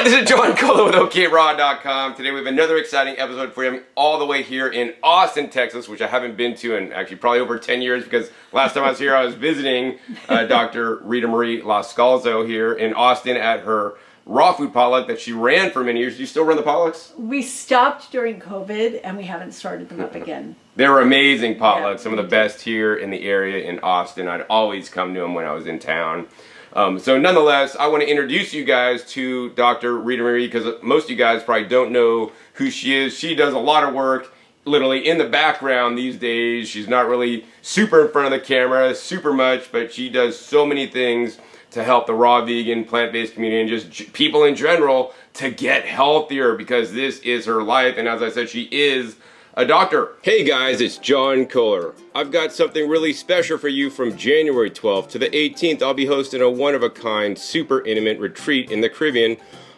this is John Colo with OKRaw.com. Today we have another exciting episode for you all the way here in Austin, Texas, which I haven't been to in actually probably over 10 years because last time I was here I was visiting Dr. Ritamarie Loscalzo here in Austin at her raw food potluck that she ran for many years. Do you still run the potlucks? We stopped during COVID and we haven't started them up again. They were amazing potlucks, some of the best here in the area in Austin. I'd always come to them when I was in town. So nonetheless, I want to introduce you guys to Dr. Ritamarie because most of you guys probably don't know who she is. She does a lot of work literally in the background these days. She's not really super in front of the camera, super much, but she does so many things to help the raw vegan, plant-based community and just people in general to get healthier because this is her life. And as I said, she is a doctor. Hey guys, it's John Kohler. I've got something really special for you from January 12th to the 18th. I'll be hosting a one-of-a-kind, super intimate retreat in the Caribbean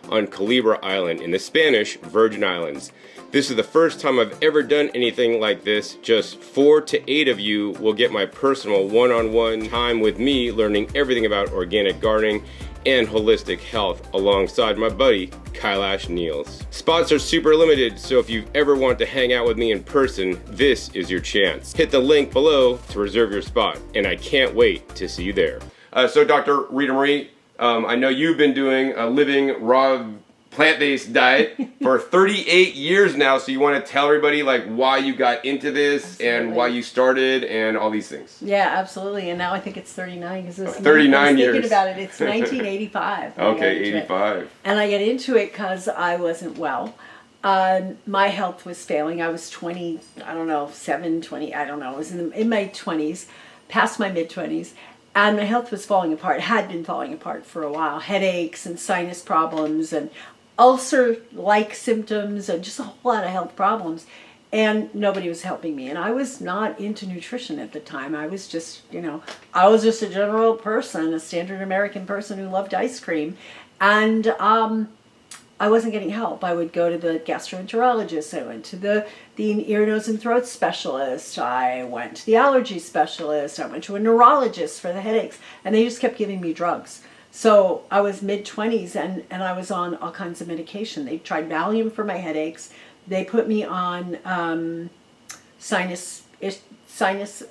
on Culebra Island in the Spanish Virgin Islands. This is the first time I've ever done anything like this. Just 4 to 8 of you will get my personal one-on-one time with me learning everything about organic gardening and holistic health alongside my buddy Kailash Niels. Spots are super limited, so if you ever want to hang out with me in person, this is your chance. Hit the link below to reserve your spot, and I can't wait to see you there. So Dr. Ritamarie, I know you've been doing a living raw plant-based diet for 38 years now, so you want to tell everybody like why you got into this and why you started and all these things. Yeah, absolutely. And now I think it's 39 because it's 39 years. Thinking about it, it's 1985. Okay, 85. And I got into it because I wasn't well. My health was failing. I was 20, I don't know, 20, I don't know. I was in my 20s, past my mid-20s. And my health was falling apart, had been falling apart for a while. Headaches and sinus problems and ulcer-like symptoms and just a whole lot of health problems. And nobody was helping me. And I was not into nutrition at the time. I was just, I was just a general person, a standard American person who loved ice cream. And I wasn't getting help. I would go to the gastroenterologist. I went to the ear, nose, and throat specialist. I went to the allergy specialist. I went to a neurologist for the headaches. And they just kept giving me drugs. So I was mid-20s and I was on all kinds of medication. They tried Valium for my headaches. They put me on sinus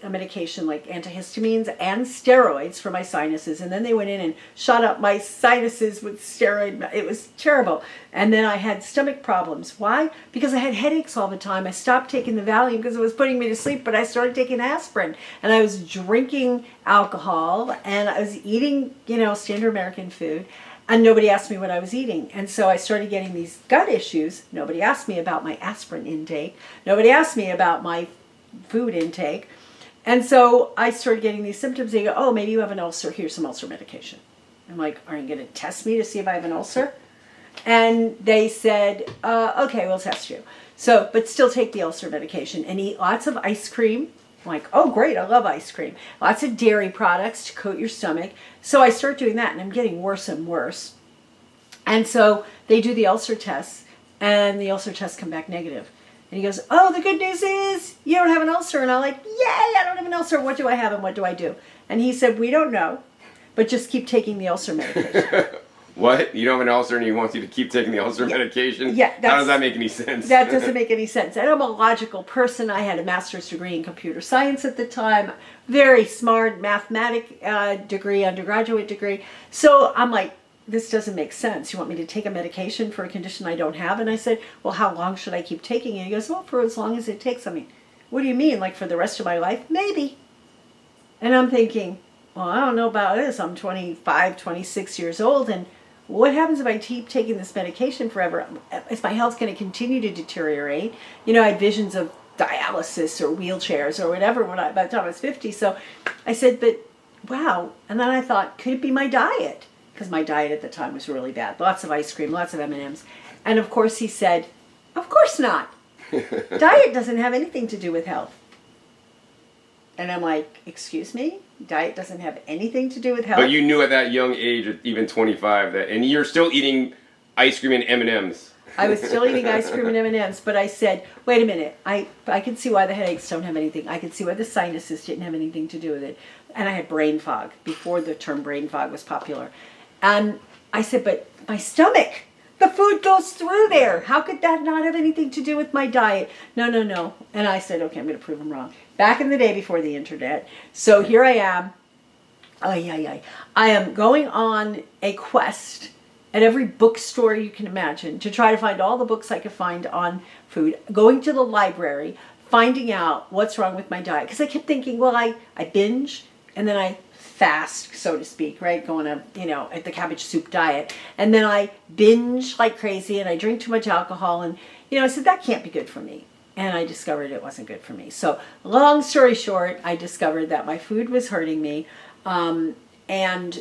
medication like antihistamines and steroids for my sinuses. And then they went in and shot up my sinuses with steroid. It was terrible. And then I had stomach problems. Why? Because I had headaches all the time. I stopped taking the Valium because it was putting me to sleep, but I started taking aspirin. And I was drinking alcohol and I was eating, standard American food. And nobody asked me what I was eating. And so I started getting these gut issues. Nobody asked me about my aspirin intake. Nobody asked me about my food intake. And so I started getting these symptoms. They go, oh, maybe you have an ulcer. Here's some ulcer medication. I'm like, are you going to test me to see if I have an ulcer? And they said, okay, we'll test you. So, but still take the ulcer medication and eat lots of ice cream. I'm like, oh, great, I love ice cream. Lots of dairy products to coat your stomach. So I start doing that and I'm getting worse and worse. And so they do the ulcer tests and the ulcer tests come back negative. And he goes, oh, the good news is you don't have an ulcer. And I'm like, yay, I don't have an ulcer. What do I have and what do I do? And he said, we don't know, but just keep taking the ulcer medication. What? You don't have an ulcer and he wants you to keep taking the ulcer medication? Yeah. How does that make any sense? That doesn't make any sense. And I'm a logical person. I had a master's degree in computer science at the time. Very smart mathematic degree, undergraduate degree. So I'm like, this doesn't make sense. You want me to take a medication for a condition I don't have? And I said, well, how long should I keep taking it? He goes, well, for as long as it takes. I mean, what do you mean? Like for the rest of my life? Maybe. And I'm thinking, well, I don't know about this. I'm 25, 26 years old. And what happens if I keep taking this medication forever? Is my health going to continue to deteriorate? I had visions of dialysis or wheelchairs or whatever by the time I was 50. So I said, but wow. And then I thought, could it be my diet? Because my diet at the time was really bad. Lots of ice cream, lots of M&Ms. And of course he said, of course not. Diet doesn't have anything to do with health. And I'm like, excuse me? Diet doesn't have anything to do with health? But you knew at that young age, at even 25, and you're still eating ice cream and M&Ms. I was still eating ice cream and M&Ms, but I said, wait a minute, I can see why the headaches don't have anything. I can see why the sinuses didn't have anything to do with it. And I had brain fog before the term brain fog was popular. And I said, but my stomach, The food goes through there. How could that not have anything to do with my diet? No, no, no. And I said, okay, I'm going to prove them wrong. Back in the day before the internet. So here I am. I am going on a quest at every bookstore you can imagine to try to find all the books I could find on food. Going to the library, finding out what's wrong with my diet. Because I kept thinking, well, I binge and then I fast, so to speak, right? Going to, at the cabbage soup diet. And then I binge like crazy and I drink too much alcohol. And, I said, that can't be good for me. And I discovered it wasn't good for me. So long story short, I discovered that my food was hurting me. And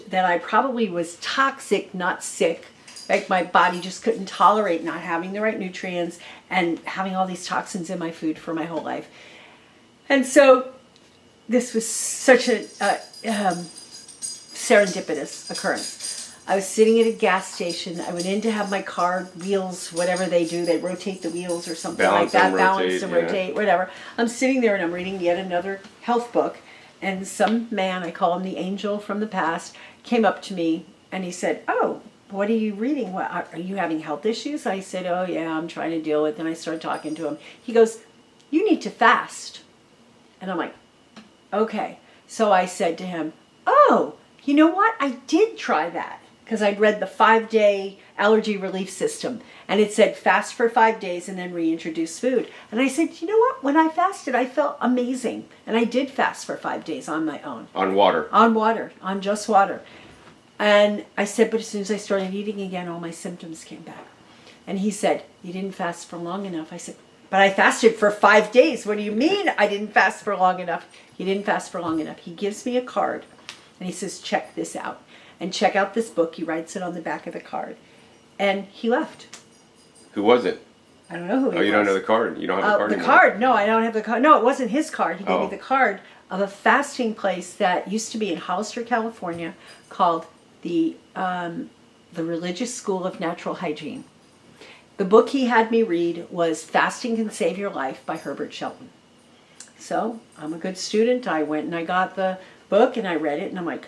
that I probably was toxic, not sick. Like my body just couldn't tolerate not having the right nutrients and having all these toxins in my food for my whole life. And so this was such a serendipitous occurrence. I was sitting at a gas station. I went in to have my car wheels, whatever they do, they rotate the wheels or something like that. Balance and rotate, whatever. I'm sitting there and I'm reading yet another health book. And some man, I call him the angel from the past, came up to me and he said, oh, what are you reading? What, are you having health issues? I said, oh yeah, I'm trying to deal with it. And I started talking to him. He goes, you need to fast. And I'm like, okay. So I said to him, oh, you know what? I did try that. Because I'd read the 5-day allergy relief system. And it said fast for 5 days and then reintroduce food. And I said, you know what? When I fasted, I felt amazing. And I did fast for 5 days on my own. On water? On water. On just water. And I said, but as soon as I started eating again, all my symptoms came back. And he said, you didn't fast for long enough. I said, but I fasted for 5 days. What do you mean I didn't fast for long enough? He didn't fast for long enough. He gives me a card. And he says, check this out. And check out this book. He writes it on the back of the card. And he left. Who was it? I don't know who he was. Oh, you don't know the card? You don't have the card anymore? The card. No, I don't have the card. No, it wasn't his card. He gave me the card of a fasting place that used to be in Hollister, California, called the Religious School of Natural Hygiene. The book he had me read was Fasting Can Save Your Life by Herbert Shelton. So I'm a good student. I went and I got the book and I read it and I'm like,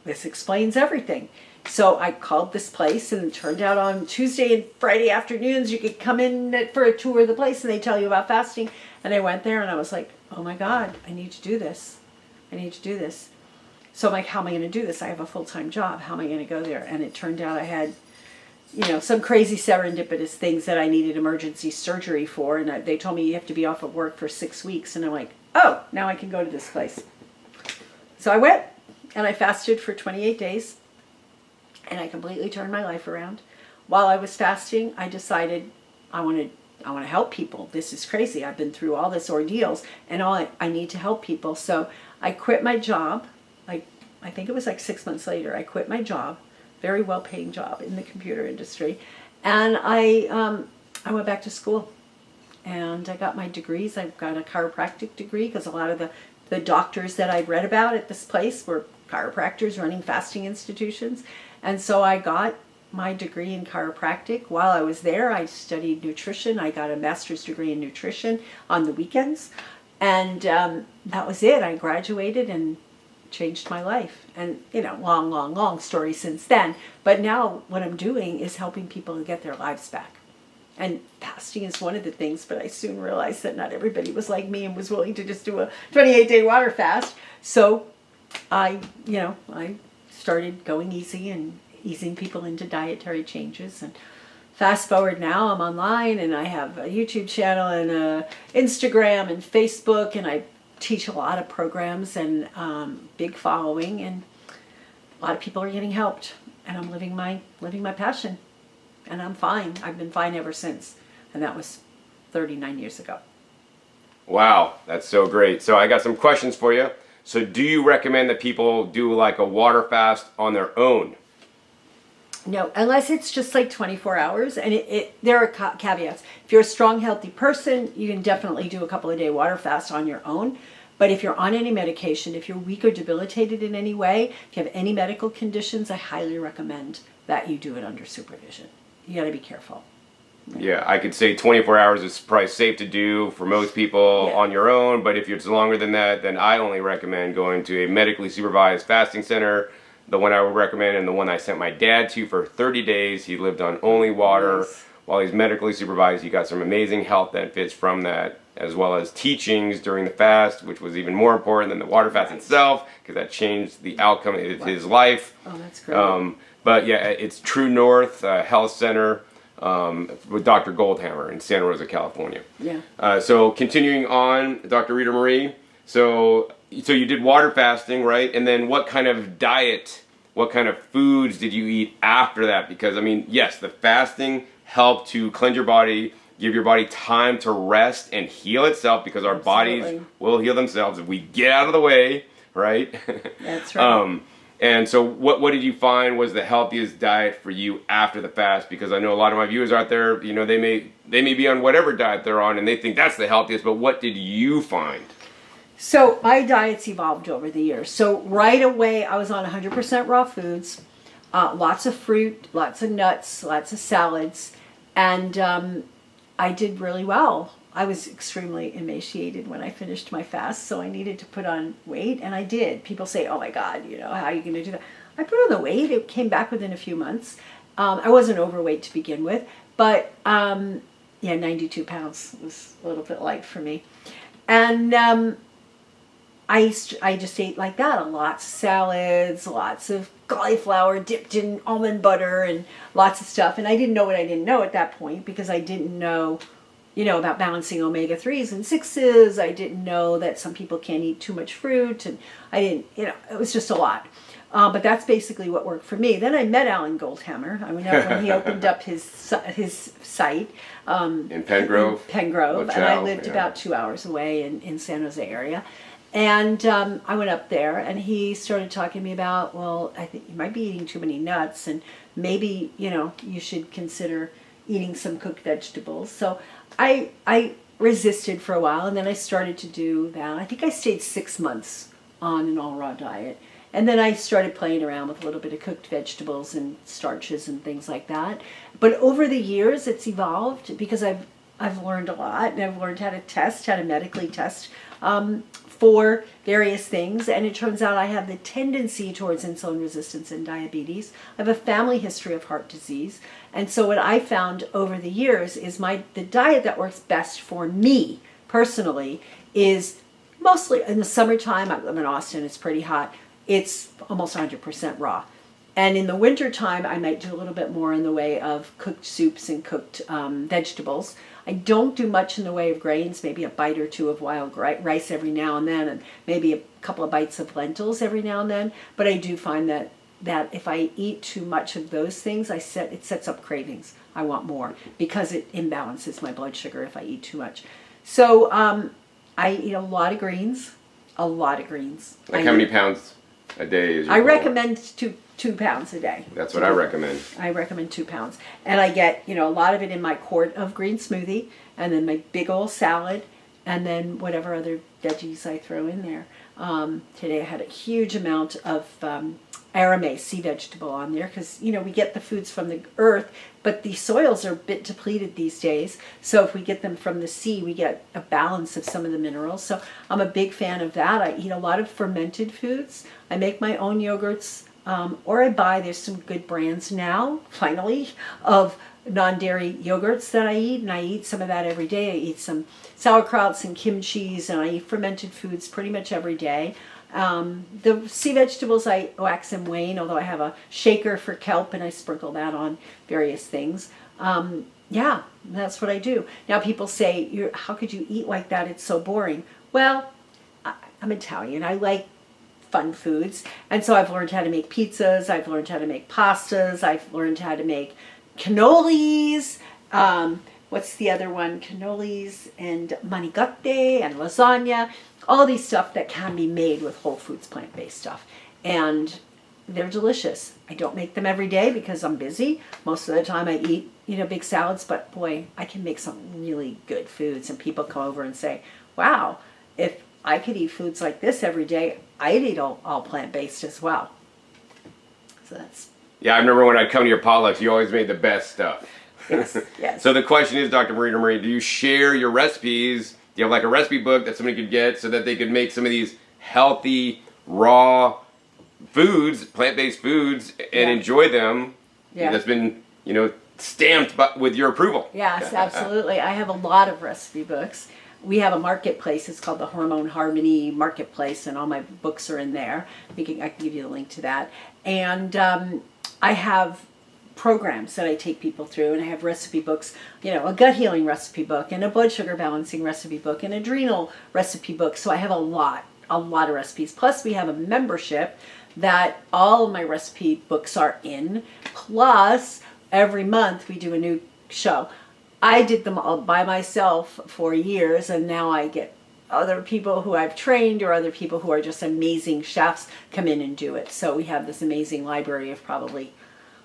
this explains everything. So I called this place and it turned out on Tuesday and Friday afternoons you could come in for a tour of the place and they tell you about fasting. And I went there and I was like, oh my God, I need to do this. I need to do this. So I'm like, how am I going to do this? I have a full-time job. How am I going to go there? And it turned out I had, some crazy serendipitous things that I needed emergency surgery for. And they told me you have to be off of work for 6 weeks. And I'm like, oh, now I can go to this place. So I went and I fasted for 28 days. And I completely turned my life around. While I was fasting, I decided I want to help people. This is crazy. I've been through all this ordeals, and I need to help people. So I quit my job. I think it was like 6 months later. I quit my job, very well-paying job in the computer industry, and I went back to school, and I got my degrees. I got a chiropractic degree because a lot of the doctors that I'd read about at this place were chiropractors running fasting institutions. And so I got my degree in chiropractic. While I was there, I studied nutrition. I got a master's degree in nutrition on the weekends. And that was it. I graduated and changed my life. And, long story since then. But now what I'm doing is helping people to get their lives back. And fasting is one of the things, but I soon realized that not everybody was like me and was willing to just do a 28-day water fast. So I started going easy and easing people into dietary changes. And fast forward now, I'm online and I have a YouTube channel and a Instagram and Facebook, and I teach a lot of programs and big following, and a lot of people are getting helped, and I'm living my passion, and I'm fine. I've been fine ever since, and that was 39 years ago. Wow, that's so great. So I got some questions for you. So do you recommend that people do like a water fast on their own? No, unless it's just like 24 hours. And there are caveats. If you're a strong, healthy person, you can definitely do a couple of day water fast on your own. But if you're on any medication, if you're weak or debilitated in any way, if you have any medical conditions, I highly recommend that you do it under supervision. You got to be careful. Yeah, I could say 24 hours is probably safe to do for most people on your own, but if it's longer than that, then I only recommend going to a medically supervised fasting center the one I would recommend, and the one I sent my dad to for 30 days. He lived on only water. Nice. While he's medically supervised. He got some amazing health benefits from that, as well as teachings during the fast, which was even more important than the water fast itself, because that changed the outcome of his life. Oh, that's great. But yeah, it's True North Health Center with Dr. Goldhammer in Santa Rosa, California. Yeah. So continuing on, Dr. Ritamarie, so you did water fasting, right? And then what kind of diet, what kind of foods did you eat after that? Because, I mean, yes, the fasting help to cleanse your body, give your body time to rest and heal itself, because our bodies will heal themselves if we get out of the way, right? That's right. And so what did you find was the healthiest diet for you after the fast? Because I know a lot of my viewers out there, you know, they may be on whatever diet they're on and they think that's the healthiest, but what did you find? So my diet's evolved over the years. So right away I was on 100% raw foods, lots of fruit, lots of nuts, lots of salads. And I did really well. I was extremely emaciated when I finished my fast, so I needed to put on weight, and I did. People say, oh my God, you know, how are you going to do that? I put on the weight. It came back within a few months. I wasn't overweight to begin with, but yeah, 92 pounds was a little bit light for me. And I just ate like that, lots of salads, lots of cauliflower dipped in almond butter and lots of stuff. And I didn't know what I didn't know at that point, because I didn't know, you know, about balancing omega-3s and 6s. I didn't know that some people can't eat too much fruit. And I didn't, you know, it was just a lot. But that's basically what worked for me. Then I met Alan Goldhammer. I went up when he opened up his site. In Pengrove? In Pengrove. And I lived about 2 hours away in San Jose area. And I went up there, and he started talking to me about, well, I think you might be eating too many nuts, and maybe, you know, you should consider eating some cooked vegetables. So I resisted for a while, and then I started to do that. I think I stayed 6 months on an all-raw diet. And then I started playing around with a little bit of cooked vegetables and starches and things like that. But over the years, it's evolved, because I've learned a lot, and I've learned how to medically test for various things, and it turns out I have the tendency towards insulin resistance and diabetes. I have a family history of heart disease, and so what I found over the years is the diet that works best for me personally is mostly in the summertime. I live in Austin, it's pretty hot. It's almost 100% raw. And in the wintertime, I might do a little bit more in the way of cooked soups and cooked vegetables. I don't do much in the way of grains, maybe a bite or two of wild rice every now and then, and maybe a couple of bites of lentils every now and then. But I do find that if I eat too much of those things, it sets up cravings. I want more, because it imbalances my blood sugar if I eat too much. So I eat a lot of greens, Like how many pounds a day is your I goal? recommend 2 pounds a day. That's what I recommend. I recommend 2 pounds. And I get, you know, a lot of it in my quart of green smoothie, and then my big old salad, and then whatever other veggies I throw in there. Today I had a huge amount of aramay, sea vegetable, on there, because, you know, we get the foods from the earth, but the soils are a bit depleted these days. So if we get them from the sea, we get a balance of some of the minerals. So I'm a big fan of that. I eat a lot of fermented foods. I make my own yogurts. Or I buy, there's some good brands now, finally, of non-dairy yogurts that I eat, and I eat some of that every day. I eat some sauerkrauts and kimchis, and I eat fermented foods pretty much every day. The sea vegetables I wax and wane, although I have a shaker for kelp, and I sprinkle that on various things. Yeah, that's what I do. Now people say, how could you eat like that? It's so boring. Well, I'm Italian. I like fun foods, and so I've learned how to make pizzas, I've learned how to make pastas, I've learned how to make cannolis, what's the other one, cannolis and manicotti and lasagna, all these stuff that can be made with whole foods, plant-based stuff, and they're delicious. I don't make them every day because I'm busy. Most of the time I eat, you know, big salads, but boy, I can make some really good foods, and people come over and say, wow, if I could eat foods like this every day, I'd eat all plant-based as well. So that's... Yeah, I remember when I'd come to your potlucks, you always made the best stuff. Yes, yes. So the question is, Dr. Ritamarie, do you share your recipes? Do you have like a recipe book that somebody could get so that they could make some of these healthy, raw, foods, plant-based foods, and enjoy them. Yeah. That's been, stamped with your approval. Yes, absolutely. I have a lot of recipe books. We have a marketplace. It's called the Hormone Harmony Marketplace, and all my books are in there. I can give you the link to that. And I have programs that I take people through, and I have recipe books, a gut healing recipe book, and a blood sugar balancing recipe book, and adrenal recipe book. So I have a lot of recipes. Plus we have a membership that all my recipe books are in. Plus every month we do a new show. I did them all by myself for years, and now I get other people who I've trained or other people who are just amazing chefs come in and do it. So we have this amazing library of probably,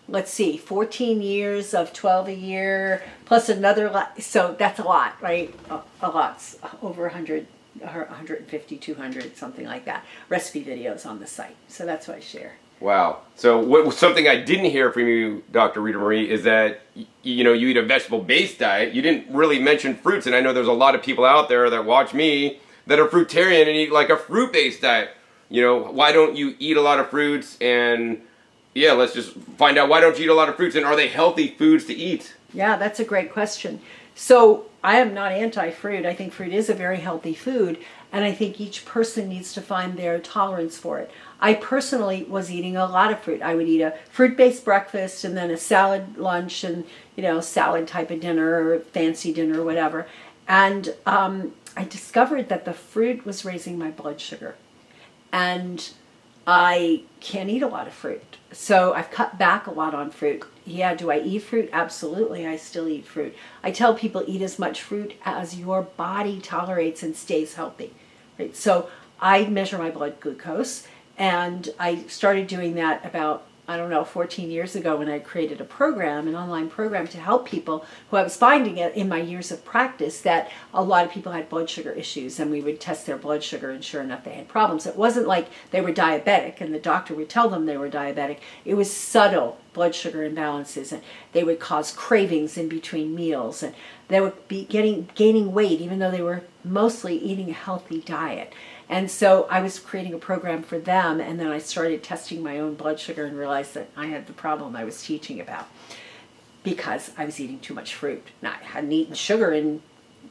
14 years of 12 a year, plus another, so that's a lot, right? A lot's over 100, 150, 200, something like that, recipe videos on the site. So that's what I share. Wow. So something I didn't hear from you, Dr. Ritamarie, is that, you eat a vegetable-based diet. You didn't really mention fruits, and I know there's a lot of people out there that watch me that are fruitarian and eat like a fruit-based diet. Why don't you eat a lot of fruits? And yeah, let's just find out, why don't you eat a lot of fruits, and are they healthy foods to eat? Yeah, that's a great question. So I am not anti-fruit. I think fruit is a very healthy food, and I think each person needs to find their tolerance for it. I personally was eating a lot of fruit. I would eat a fruit-based breakfast and then a salad lunch and, salad type of dinner or fancy dinner or whatever. And I discovered that the fruit was raising my blood sugar. And I can't eat a lot of fruit. So I've cut back a lot on fruit. Yeah, do I eat fruit? Absolutely, I still eat fruit. I tell people eat as much fruit as your body tolerates and stays healthy. Right? So I measure my blood glucose, and I started doing that about, 14 years ago when I created a program, an online program to help people who I was finding it in my years of practice that a lot of people had blood sugar issues, and we would test their blood sugar, and sure enough they had problems. It wasn't like they were diabetic and the doctor would tell them they were diabetic. It was subtle blood sugar imbalances, and they would cause cravings in between meals, and they would be gaining weight even though they were mostly eating a healthy diet. And so I was creating a program for them, and then I started testing my own blood sugar and realized that I had the problem I was teaching about because I was eating too much fruit. Now, I hadn't eaten sugar in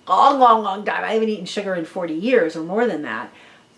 a long time. I haven't eaten sugar in 40 years or more than that.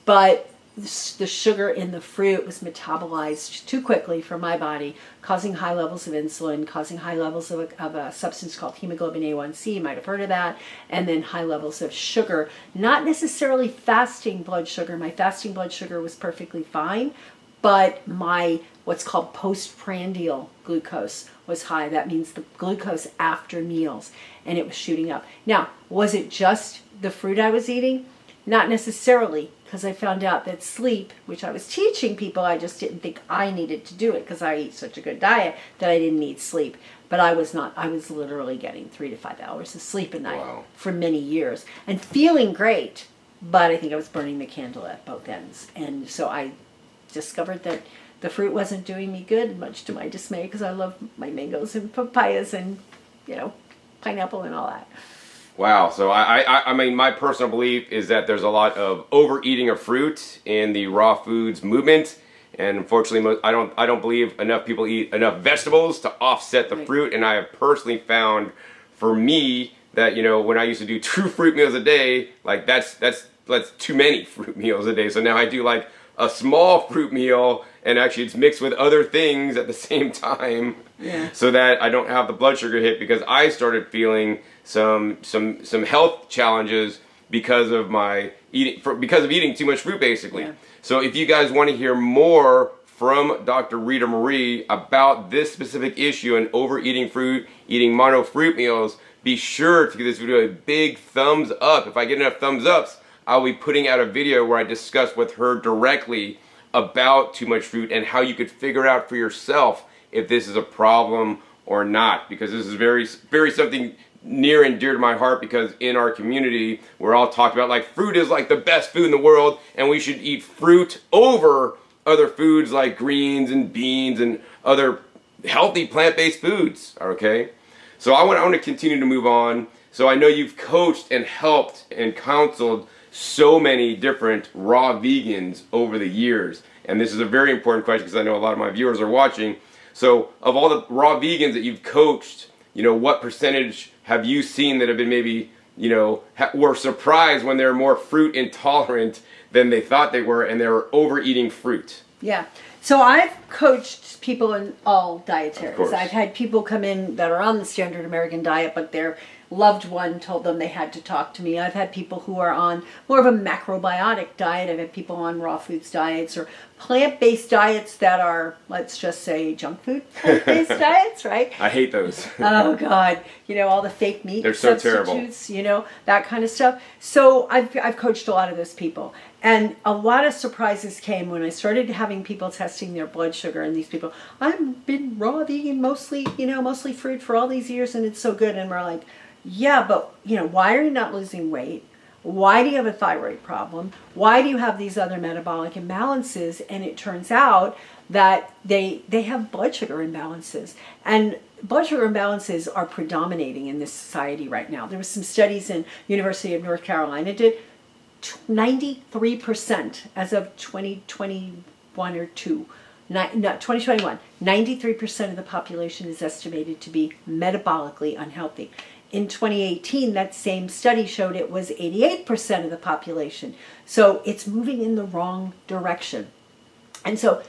But the sugar in the fruit was metabolized too quickly for my body, causing high levels of insulin, causing high levels of a substance called hemoglobin A1C, you might have heard of that, and then high levels of sugar. Not necessarily fasting blood sugar. My fasting blood sugar was perfectly fine, but my what's called postprandial glucose was high. That means the glucose after meals, and it was shooting up. Now, was it just the fruit I was eating? Not necessarily, because I found out that sleep, which I was teaching people, I just didn't think I needed to do it because I eat such a good diet that I didn't need sleep. But I was not. I was literally getting 3 to 5 hours of sleep a night for many years and feeling great, but I think I was burning the candle at both ends. And so I discovered that the fruit wasn't doing me good, much to my dismay, because I love my mangoes and papayas and, pineapple and all that. Wow. So I mean, my personal belief is that there's a lot of overeating of fruit in the raw foods movement, and unfortunately, I don't believe enough people eat enough vegetables to offset the fruit. And I have personally found, for me, that when I used to do 2 fruit meals a day, like that's too many fruit meals a day. So now I do like a small fruit meal, and actually it's mixed with other things at the same time, so that I don't have the blood sugar hit, because I started feeling some health challenges because of my eating too much fruit, basically. Yeah. So if you guys want to hear more from Dr. Ritamarie about this specific issue and overeating fruit, eating mono fruit meals, be sure to give this video a big thumbs up. If I get enough thumbs ups, I'll be putting out a video where I discuss with her directly about too much fruit and how you could figure out for yourself if this is a problem or not, because this is very, very something near and dear to my heart, because in our community we're all talking about like fruit is like the best food in the world, and we should eat fruit over other foods like greens and beans and other healthy plant-based foods. Okay, so I want to continue to move on. So I know you've coached and helped and counseled so many different raw vegans over the years. And this is a very important question because I know a lot of my viewers are watching. So of all the raw vegans that you've coached, what percentage have you seen that have been maybe, were surprised when they're more fruit intolerant than they thought they were and they were overeating fruit? Yeah. So I've coached people in all dietaries. Of course. I've had people come in that are on the standard American diet, but their loved one told them they had to talk to me. I've had people who are on more of a macrobiotic diet. I've had people on raw foods diets or plant-based diets that are, let's just say, junk food plant-based diets, right? I hate those. Oh, God. All the fake meat They're so terrible. substitutes, that kind of stuff. So I've coached a lot of those people. And a lot of surprises came when I started having people testing their blood sugar, and these people, I've been raw vegan, mostly fruit for all these years, and it's so good. And we're like, yeah, but, why are you not losing weight? Why do you have a thyroid problem? Why do you have these other metabolic imbalances? And it turns out that they have blood sugar imbalances. And blood sugar imbalances are predominating in this society right now. There was some studies in University of North Carolina did 93% as of 2021 or 2021, 93% of the population is estimated to be metabolically unhealthy. In 2018, that same study showed it was 88% of the population. So it's moving in the wrong direction. And so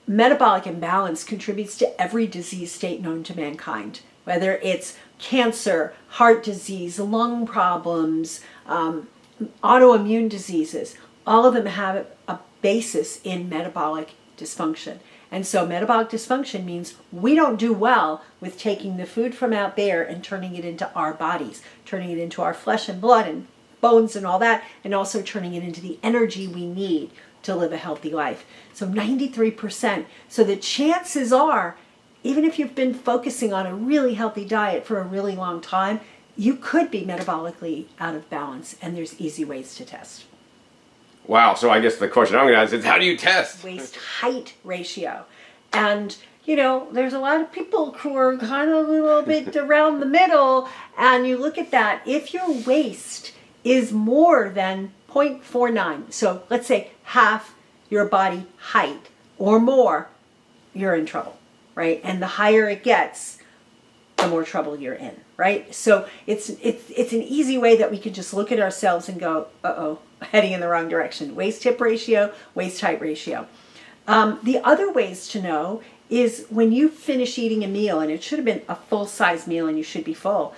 metabolic imbalance contributes to every disease state known to mankind, whether it's cancer, heart disease, lung problems, autoimmune diseases. All of them have a basis in metabolic dysfunction. And so metabolic dysfunction means we don't do well with taking the food from out there and turning it into our bodies, turning it into our flesh and blood and bones and all that, and also turning it into the energy we need to live a healthy life. So 93%. So the chances are, even if you've been focusing on a really healthy diet for a really long time, you could be metabolically out of balance, and there's easy ways to test. Wow, so I guess the question I'm going to ask is, how do you test? Waist-height ratio. And, there's a lot of people who are kind of a little bit around the middle, and you look at that. If your waist is more than 0.49, so let's say half your body height or more, you're in trouble, right? And the higher it gets, the more trouble you're in, right? So it's an easy way that we can just look at ourselves and go, uh-oh, heading in the wrong direction. Waist-hip ratio, waist-height ratio. The other ways to know is when you finish eating a meal, and it should have been a full-size meal and you should be full,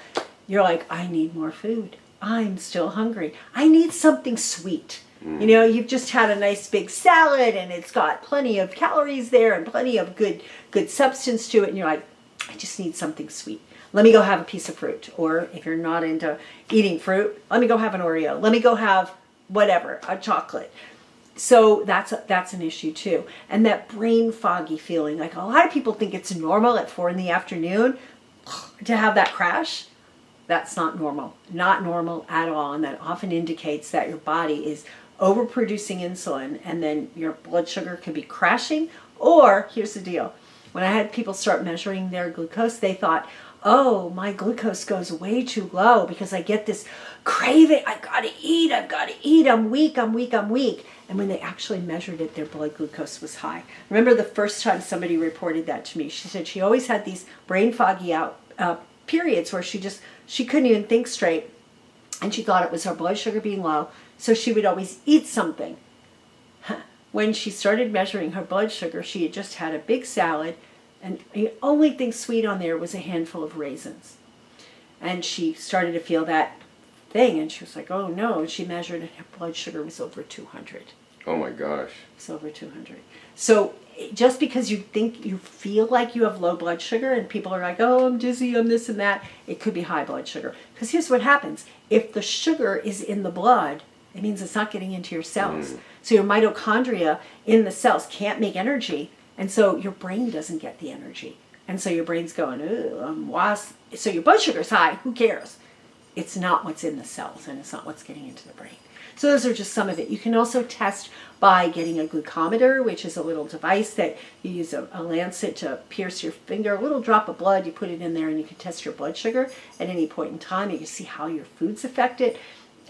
you're like, I need more food. I'm still hungry. I need something sweet. You've just had a nice big salad and it's got plenty of calories there and plenty of good substance to it, and you're like, I just need something sweet. Let me go have a piece of fruit. Or if you're not into eating fruit, let me go have an Oreo. Let me go have whatever, a chocolate. So that's an issue too. And that brain foggy feeling, like a lot of people think it's normal at 4 p.m. to have that crash. That's not normal. Not normal at all. And that often indicates that your body is overproducing insulin, and then your blood sugar could be crashing. Or here's the deal. When I had people start measuring their glucose, they thought, oh, my glucose goes way too low because I get this craving. I've got to eat. I'm weak. And when they actually measured it, their blood glucose was high. Remember the first time somebody reported that to me, she said she always had these brain foggy periods where she couldn't even think straight. And she thought it was her blood sugar being low. So she would always eat something. When she started measuring her blood sugar, she had just had a big salad, and the only thing sweet on there was a handful of raisins. And she started to feel that thing, and she was like, oh no, and she measured, and her blood sugar was over 200. Oh my gosh. It's over 200. So just because you feel like you have low blood sugar, and people are like, oh, I'm dizzy, I'm this and that, it could be high blood sugar. Because here's what happens. If the sugar is in the blood, it means it's not getting into your cells. So your mitochondria in the cells can't make energy, and so your brain doesn't get the energy. And so your brain's going, I'm lost. So your blood sugar's high, who cares? It's not what's in the cells, and it's not what's getting into the brain. So those are just some of it. You can also test by getting a glucometer, which is a little device that you use a lancet to pierce your finger, a little drop of blood, you put it in there, and you can test your blood sugar at any point in time. You can see how your foods affect it.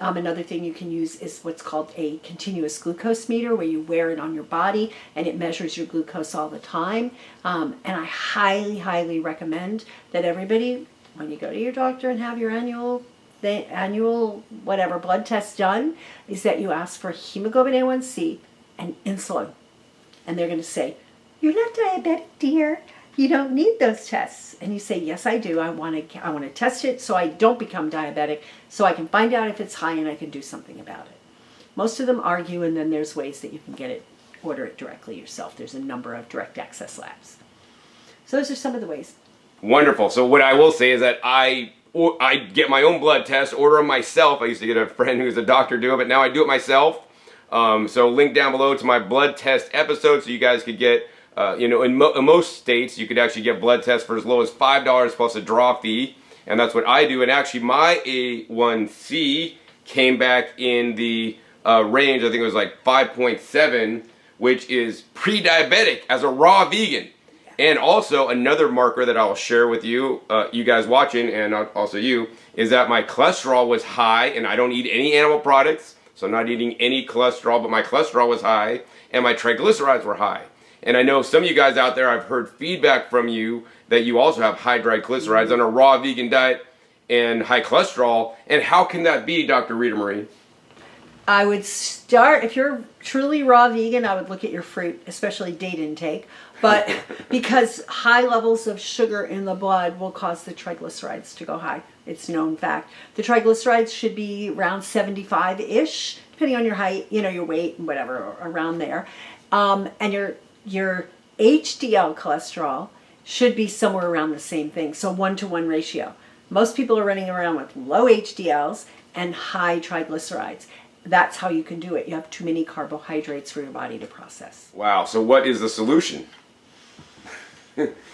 Another thing you can use is what's called a continuous glucose meter, where you wear it on your body and it measures your glucose all the time. And I highly, highly recommend that everybody, when you go to your doctor and have your annual whatever blood test done, is that you ask for hemoglobin A1C and insulin. And they're going to say, "You're not diabetic, dear. You don't need those tests." And you say, "Yes, I do. I want to test it so I don't become diabetic, so I can find out if it's high and I can do something about it." Most of them argue, and then there's ways that you can order it directly yourself. There's a number of direct access labs. So those are some of the ways. Wonderful. So what I will say is that I get my own blood test, order them myself. I used to get a friend who's a doctor do it, but now I do it myself. So link down below to my blood test episode so you guys could get, in most states, you could actually get blood tests for as low as $5 plus a draw fee. And that's what I do. And actually my A1C came back in the range, I think it was like 5.7, which is pre-diabetic as a raw vegan. And also another marker that I'll share with you, you guys watching, and also you, is that my cholesterol was high, and I don't eat any animal products, so I'm not eating any cholesterol, but my cholesterol was high, and my triglycerides were high. And I know some of you guys out there, I've heard feedback from you that you also have high triglycerides on a raw vegan diet and high cholesterol. And how can that be, Dr. Ritamarie? I would start, if you're truly raw vegan, I would look at your fruit, especially date intake. But because high levels of sugar in the blood will cause the triglycerides to go high. It's known fact. The triglycerides should be around 75-ish, depending on your height, your weight and whatever, around there. And your HDL cholesterol should be somewhere around the same thing. So 1-to-1 ratio. Most people are running around with low HDLs and high triglycerides. That's how you can do it. You have too many carbohydrates for your body to process. Wow, so what is the solution?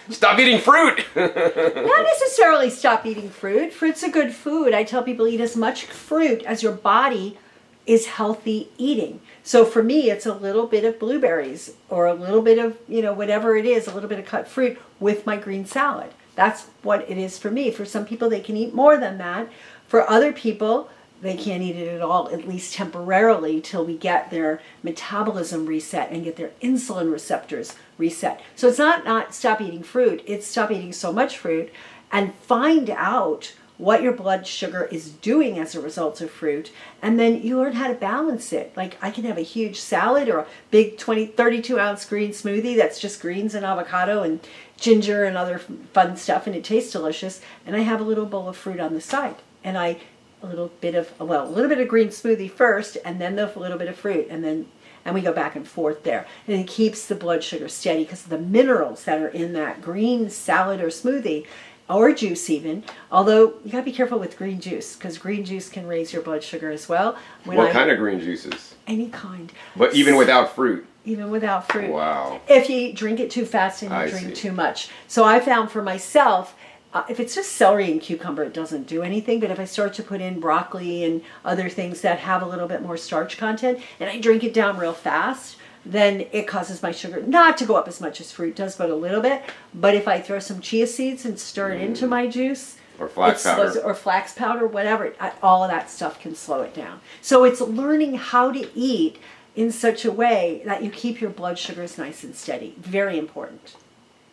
Stop eating fruit! Not necessarily stop eating fruit. Fruit's a good food. I tell people eat as much fruit as your body is healthy eating. So for me, it's a little bit of blueberries or a little bit of, whatever it is, a little bit of cut fruit with my green salad. That's what it is for me. For some people, they can eat more than that. For other people, they can't eat it at all, at least temporarily, till we get their metabolism reset and get their insulin receptors reset. So it's not stop eating fruit, it's stop eating so much fruit and find out what your blood sugar is doing as a result of fruit, and then you learn how to balance it. Like, I can have a huge salad or a big 32-ounce green smoothie that's just greens and avocado and ginger and other fun stuff, and it tastes delicious, and I have a little bowl of fruit on the side, and a little bit of green smoothie first, and then a little bit of fruit, and we go back and forth there. And it keeps the blood sugar steady because of the minerals that are in that green salad or smoothie, or juice even. Although, you gotta be careful with green juice, because green juice can raise your blood sugar as well. What kind of green juices? Any kind. But even without fruit? Even without fruit. Wow. If you drink it too fast and you drink too much. So I found for myself, if it's just celery and cucumber, it doesn't do anything. But if I start to put in broccoli and other things that have a little bit more starch content, and I drink it down real fast, then it causes my sugar not to go up as much as fruit does, but a little bit. But if I throw some chia seeds and stir it into my juice, or flax powder, whatever, all of that stuff can slow it down. So it's learning how to eat in such a way that you keep your blood sugars nice and steady. Very important.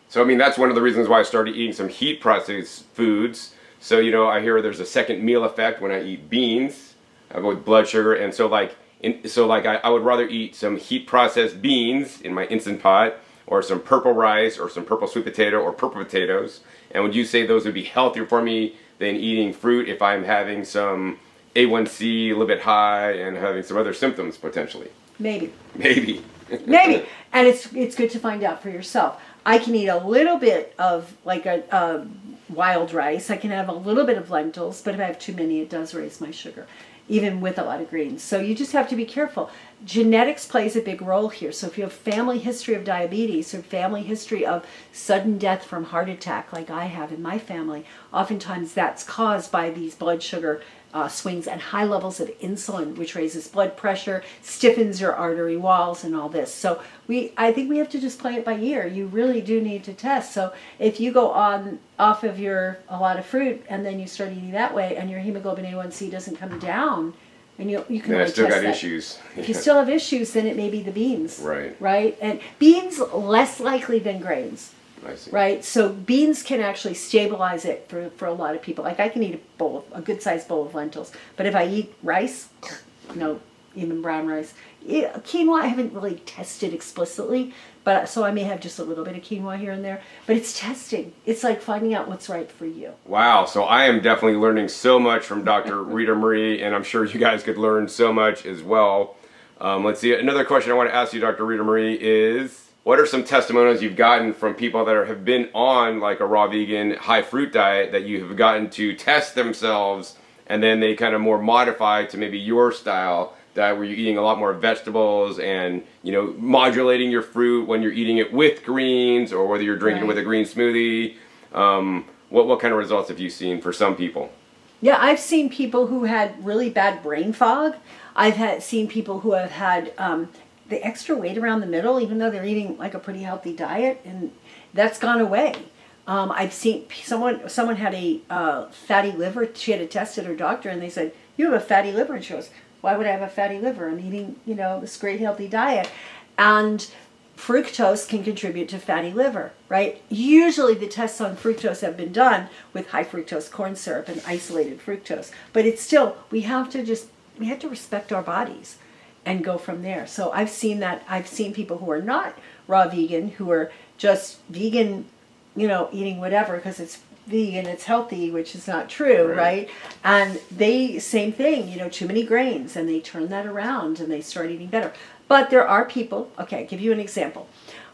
So, I mean, that's one of the reasons why I started eating some heat processed foods. So, I hear there's a second meal effect when I eat beans. I go with blood sugar, and I would rather eat some heat processed beans in my Instant Pot, or some purple rice, or some purple sweet potato, or purple potatoes. And would you say those would be healthier for me than eating fruit if I'm having some A1C a little bit high and having some other symptoms potentially? Maybe. Maybe. Maybe. And it's good to find out for yourself. I can eat a little bit of like a wild rice. I can have a little bit of lentils, but if I have too many, it does raise my sugar, even with a lot of greens. So you just have to be careful. Genetics plays a big role here. So if you have family history of diabetes or family history of sudden death from heart attack, like I have in my family, oftentimes that's caused by these blood sugar swings and high levels of insulin, which raises blood pressure, stiffens your artery walls, and all this. So I think we have to just play it by ear. You really do need to test. So if you go off of a lot of fruit and then you start eating that way and your hemoglobin A1C doesn't come down, And you can Then I only still test got that. issues. If you still have issues, then it may be the beans. Right. Right? And beans less likely than grains. I see. Right? So beans can actually stabilize it for a lot of people. Like I can eat a good sized bowl of lentils. But if I eat rice, no, even brown rice. Quinoa I haven't really tested explicitly, but so I may have just a little bit of quinoa here and there. But it's testing. It's like finding out what's right for you. Wow, so I am definitely learning so much from Dr. Ritamarie, and I'm sure you guys could learn so much as well. Let's see, another question I want to ask you, Dr. Ritamarie, is what are some testimonials you've gotten from people that have been on like a raw vegan, high fruit diet that you have gotten to test themselves, and then they kind of more modify to maybe your style diet where you're eating a lot more vegetables and, you know, modulating your fruit when you're eating it with greens or whether you're drinking it with a green smoothie. What kind of results have you seen for some people? Yeah, I've seen people who had really bad brain fog. I've seen people who have had the extra weight around the middle, even though they're eating like a pretty healthy diet, and that's gone away. I've seen someone had a fatty liver. She had a test at her doctor, and they said, "You have a fatty liver," and she goes, "Why would I have a fatty liver? I'm eating, you know, this great healthy diet." And fructose can contribute to fatty liver, right? Usually the tests on fructose have been done with high fructose corn syrup and isolated fructose. But it's still, we have to respect our bodies and go from there. So I've seen that. I've seen people who are not raw vegan, who are just vegan, you know, eating whatever because it's vegan, it's healthy, which is not true, right? And they, same thing, you know, too many grains, and they turn that around and they start eating better. But there are people, okay, I'll give you an example.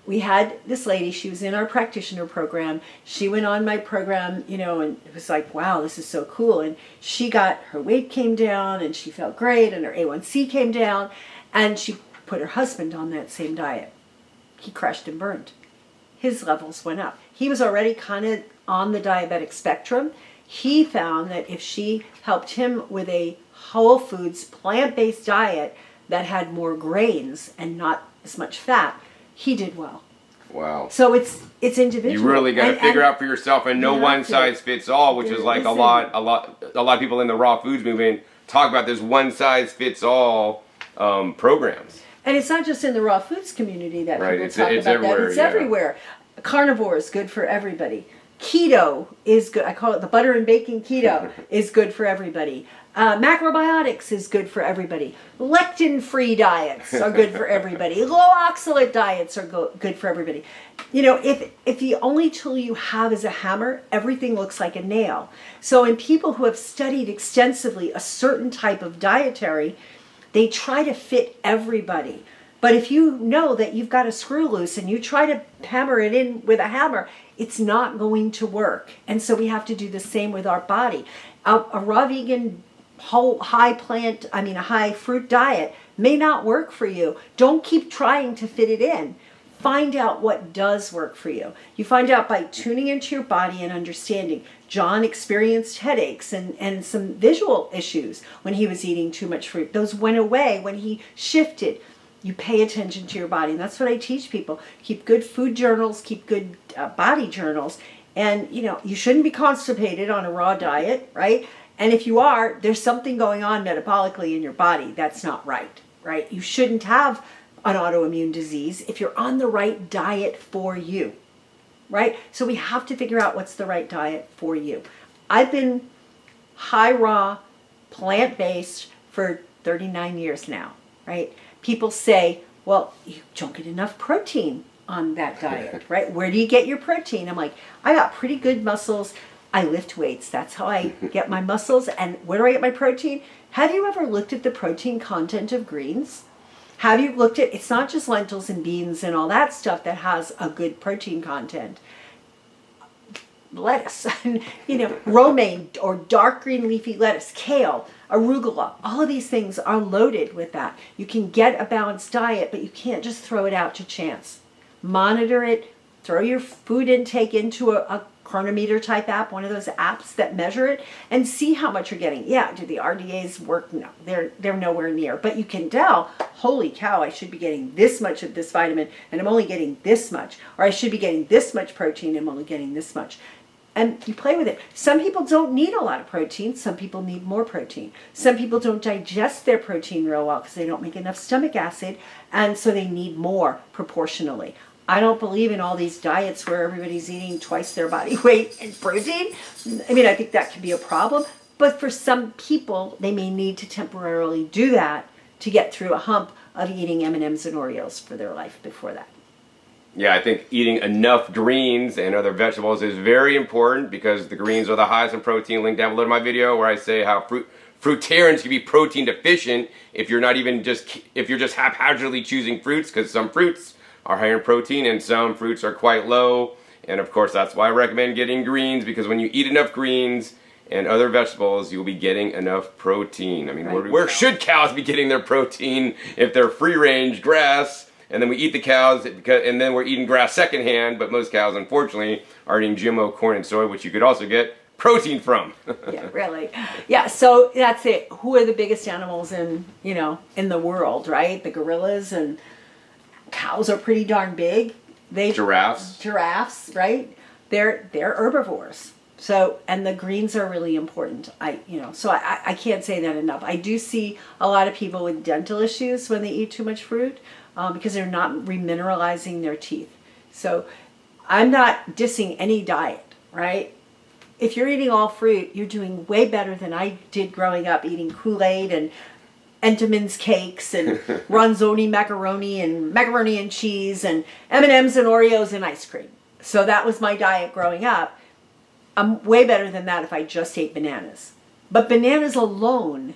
We had this lady, she was in our practitioner program. She went on my program, you know, and it was like, wow, this is so cool. And she got, her weight came down and she felt great and her A1C came down, and she put her husband on that same diet. He crashed and burned. His levels went up. He was already kind of on the diabetic spectrum. He found that if she helped him with a whole foods, plant-based diet that had more grains and not as much fat, he did well. Wow. So it's individual. You really got to figure out for yourself, and no one size fits all, which is like a lot of people in the raw foods movement talk about this one size fits all programs. And it's not just in the raw foods community that people talk about everywhere, that. It's everywhere. Carnivore is good for everybody. Keto is good. I call it the butter and bacon keto is good for everybody. Macrobiotics is good for everybody. Lectin-free diets are good for everybody. Low oxalate diets are good for everybody. You know, if the only tool you have is a hammer, everything looks like a nail. So in people who have studied extensively a certain type of dietary, they try to fit everybody. But if you know that you've got a screw loose and you try to hammer it in with a hammer, it's not going to work. And so we have to do the same with our body. A raw vegan, a high fruit diet may not work for you. Don't keep trying to fit it in. Find out what does work for you. You find out by tuning into your body and understanding. John experienced headaches and some visual issues when he was eating too much fruit. Those went away when he shifted. You pay attention to your body. And that's what I teach people. Keep good food journals, keep good body journals. And, you know, you shouldn't be constipated on a raw diet, right? And if you are, there's something going on metabolically in your body that's not right, right? You shouldn't have an autoimmune disease if you're on the right diet for you, right? So we have to figure out what's the right diet for you. I've been high raw, plant-based for 39 years now, right? People say, well, you don't get enough protein on that diet, right? Where do you get your protein? I'm like, I got pretty good muscles. I lift weights. That's how I get my muscles. And where do I get my protein? Have you ever looked at the protein content of greens? Have you looked at, it's not just lentils and beans and all that stuff that has a good protein content. Lettuce, you know, romaine or dark green leafy lettuce, kale, arugula, all of these things are loaded with that. You can get a balanced diet, but you can't just throw it out to chance. Monitor it, throw your food intake into a chronometer type app, one of those apps that measure it, and see how much you're getting. Yeah, do the RDAs work? No, they're nowhere near. But you can tell, holy cow, I should be getting this much of this vitamin, and I'm only getting this much. Or I should be getting this much protein, and I'm only getting this much. and you play with it. Some people don't need a lot of protein. Some people need more protein. Some people don't digest their protein real well because they don't make enough stomach acid, and so they need more proportionally. I don't believe in all these diets where everybody's eating twice their body weight in protein. I mean, I think that can be a problem. But for some people, they may need to temporarily do that to get through a hump of eating M&Ms and Oreos for their life before that. Yeah, I think eating enough greens and other vegetables is very important because the greens are the highest in protein. Link down below to my video where I say how fruitarians can be protein deficient if you're just haphazardly choosing fruits, because some fruits are higher in protein and some fruits are quite low. And of course, that's why I recommend getting greens, because when you eat enough greens and other vegetables, you'll be getting enough protein. I mean, right. Where should cows be getting their protein if they're free-range grass? And then we eat the cows, and then we're eating grass secondhand, but most cows, unfortunately, are eating GMO corn and soy, which you could also get protein from. Yeah, really. Yeah, so that's it. Who are the biggest animals in the world, right? The gorillas, and cows are pretty darn big. Giraffes, right? They're herbivores. So, and the greens are really important. I can't say that enough. I do see a lot of people with dental issues when they eat too much fruit. Because they're not remineralizing their teeth. So I'm not dissing any diet, right? If you're eating all fruit, you're doing way better than I did growing up, eating Kool-Aid and Entenmann's cakes and Ronzoni macaroni and cheese and M&Ms and Oreos and ice cream. So that was my diet growing up. I'm way better than that if I just ate bananas. But bananas alone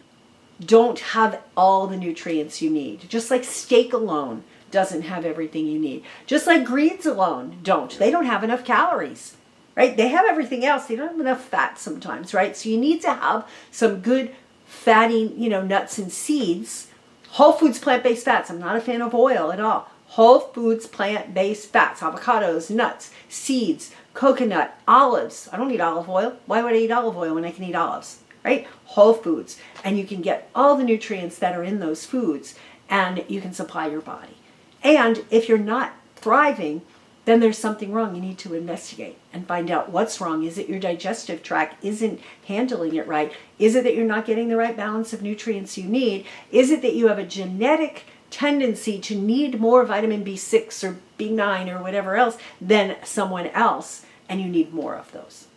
don't have all the nutrients you need. Just like steak alone doesn't have everything you need. Just like greens alone don't. They don't have enough calories, right? They have everything else. They don't have enough fat sometimes, right? So you need to have some good fatty, nuts and seeds. Whole foods plant-based fats. I'm not a fan of oil at all. Whole foods plant-based fats, avocados, nuts, seeds, coconut, olives. I don't eat olive oil. Why would I eat olive oil when I can eat olives? Right? Whole foods. And you can get all the nutrients that are in those foods, and you can supply your body. And if you're not thriving, then there's something wrong. You need to investigate and find out what's wrong. Is it your digestive tract isn't handling it right? Is it that you're not getting the right balance of nutrients you need? Is it that you have a genetic tendency to need more vitamin B6 or B9 or whatever else than someone else, and you need more of those?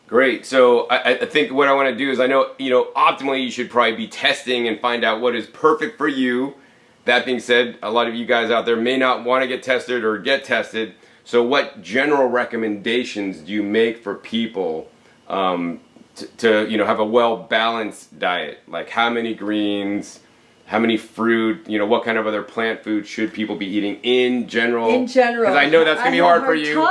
Great. So I think what I want to do is, I know, optimally you should probably be testing and find out what is perfect for you. That being said, a lot of you guys out there may not want to get tested or get tested. So what general recommendations do you make for people to have a well-balanced diet? Like how many greens, how many fruit, what kind of other plant food should people be eating in general? In general. Because I know that's going to be hard for you.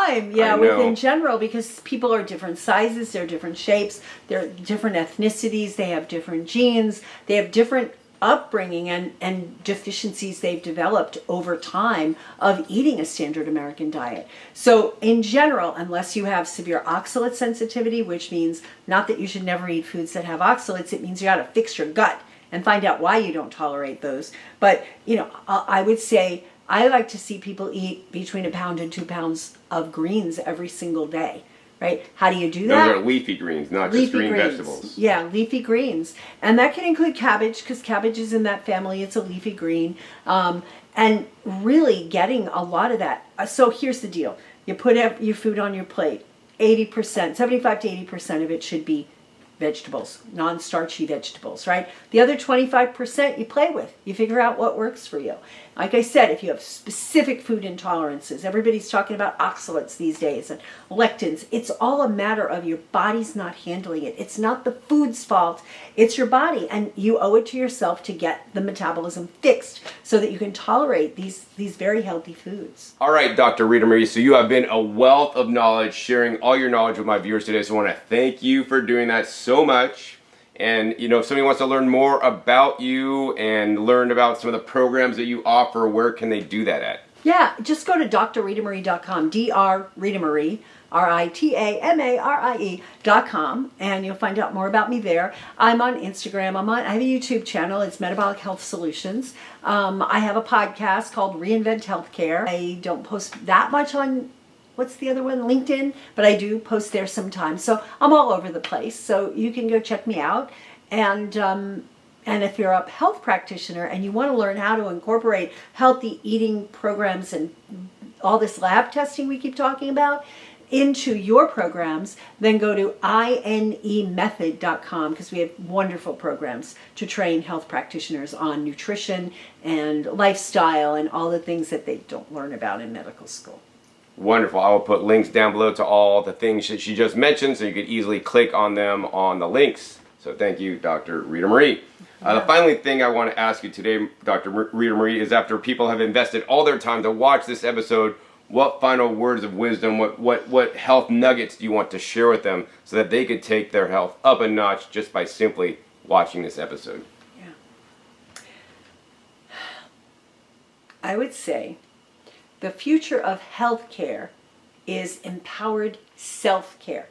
In general, because people are different sizes, they're different shapes, they're different ethnicities, they have different genes, they have different upbringing and deficiencies they've developed over time of eating a standard American diet. So in general, unless you have severe oxalate sensitivity, which means not that you should never eat foods that have oxalates, it means you got to fix your gut and find out why you don't tolerate those. But, I would say I like to see people eat between 1 pound and 2 pounds of greens every single day, right? How do you do that? Those are leafy greens, not just green vegetables. Yeah, leafy greens. And that can include cabbage, because cabbage is in that family. It's a leafy green. And really getting a lot of that. So here's the deal. You put your food on your plate. 80%, 75 to 80% of it should be vegetables, non-starchy vegetables, right? The other 25% you play with. You figure out what works for you. Like I said, if you have specific food intolerances, everybody's talking about oxalates these days and lectins. It's all a matter of your body's not handling it. It's not the food's fault. It's your body, and you owe it to yourself to get the metabolism fixed so that you can tolerate these very healthy foods. All right, Dr. Ritamarie, so you have been a wealth of knowledge, sharing all your knowledge with my viewers today. So I want to thank you for doing that so much. And, if somebody wants to learn more about you and learn about some of the programs that you offer, where can they do that at? Yeah, just go to drritamarie.com, Ritamarie, Ritamarie.com, and you'll find out more about me there. I'm on Instagram. I have a YouTube channel. It's Metabolic Health Solutions. I have a podcast called Reinvent Healthcare. I don't post that much on what's the other one? LinkedIn, but I do post there sometimes. So I'm all over the place. So you can go check me out. And if you're a health practitioner and you want to learn how to incorporate healthy eating programs and all this lab testing we keep talking about into your programs, then go to inemethod.com, because we have wonderful programs to train health practitioners on nutrition and lifestyle and all the things that they don't learn about in medical school. Wonderful. I will put links down below to all the things that she just mentioned, so you could easily click on them on the links. So thank you, Dr. Ritamarie. The final thing I want to ask you today, Dr. Ritamarie, is after people have invested all their time to watch this episode, what final words of wisdom, what health nuggets do you want to share with them so that they could take their health up a notch just by simply watching this episode? Yeah. I would say the future of healthcare is empowered self-care.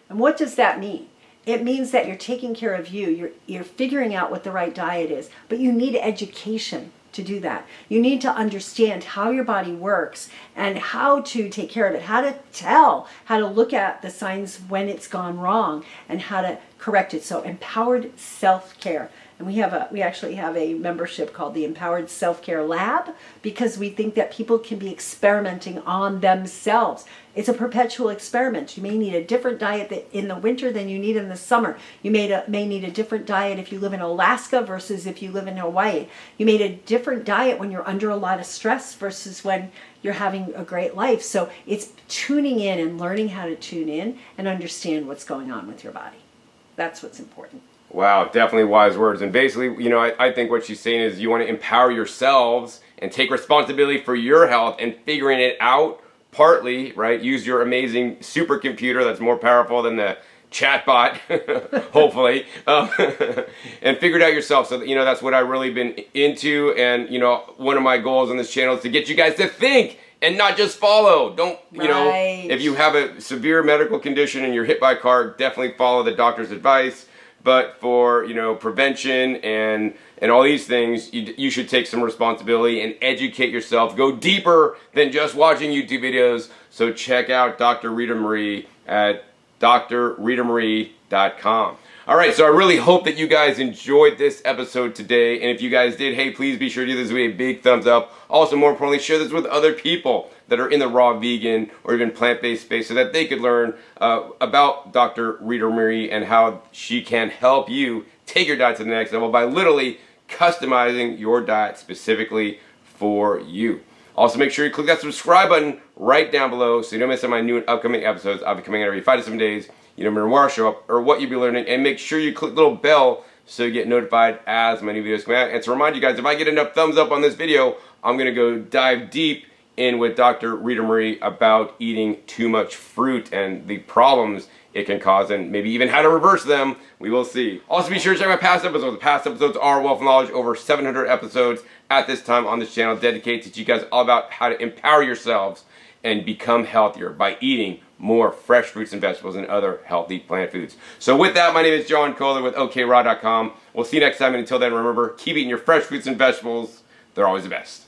And what does that mean? It means that you're taking care of you. You're figuring out what the right diet is, but you need education to do that. You need to understand how your body works and how to take care of it, how to tell, how to look at the signs when it's gone wrong and how to correct it. So empowered self-care. And we actually have a membership called the Empowered Self-Care Lab, because we think that people can be experimenting on themselves. It's a perpetual experiment. You may need a different diet in the winter than you need in the summer. You may need a different diet if you live in Alaska versus if you live in Hawaii. You made a different diet when you're under a lot of stress versus when you're having a great life. So it's tuning in and learning how to tune in and understand what's going on with your body. That's what's important. Wow, definitely wise words. And basically, I think what she's saying is you want to empower yourselves and take responsibility for your health and figuring it out partly, right? Use your amazing supercomputer that's more powerful than the chatbot, hopefully, and figure it out yourself. So, that's what I've really been into. And, one of my goals on this channel is to get you guys to think and not just follow. Don't, if you have a severe medical condition and you're hit by a car, definitely follow the doctor's advice. But for, prevention and all these things, you should take some responsibility and educate yourself. Go deeper than just watching YouTube videos. So check out Dr. Ritamarie at drritamarie.com. All right, so I really hope that you guys enjoyed this episode today. And if you guys did, hey, please be sure to give this video a big thumbs up. Also, more importantly, share this with other people that are in the raw vegan or even plant-based space so that they could learn about Dr. Ritamarie and how she can help you take your diet to the next level by literally customizing your diet specifically for you. Also, make sure you click that subscribe button right down below so you don't miss out on my new and upcoming episodes. I'll be coming out every 5 to 7 days. You don't remember where I show up or what you'll be learning. And make sure you click the little bell so you get notified as my new videos come out. And to remind you guys, if I get enough thumbs up on this video, I'm going to go dive deep in with Dr. Ritamarie about eating too much fruit and the problems it can cause and maybe even how to reverse them. We will see. Also, be sure to check my past episodes. The past episodes are wealth of knowledge. Over 700 episodes at this time on this channel dedicated to teach you guys all about how to empower yourselves and become healthier by eating more fresh fruits and vegetables and other healthy plant foods. So with that, my name is John Kohler with OKRaw.com. We'll see you next time, and until then, remember, keep eating your fresh fruits and vegetables. They're always the best.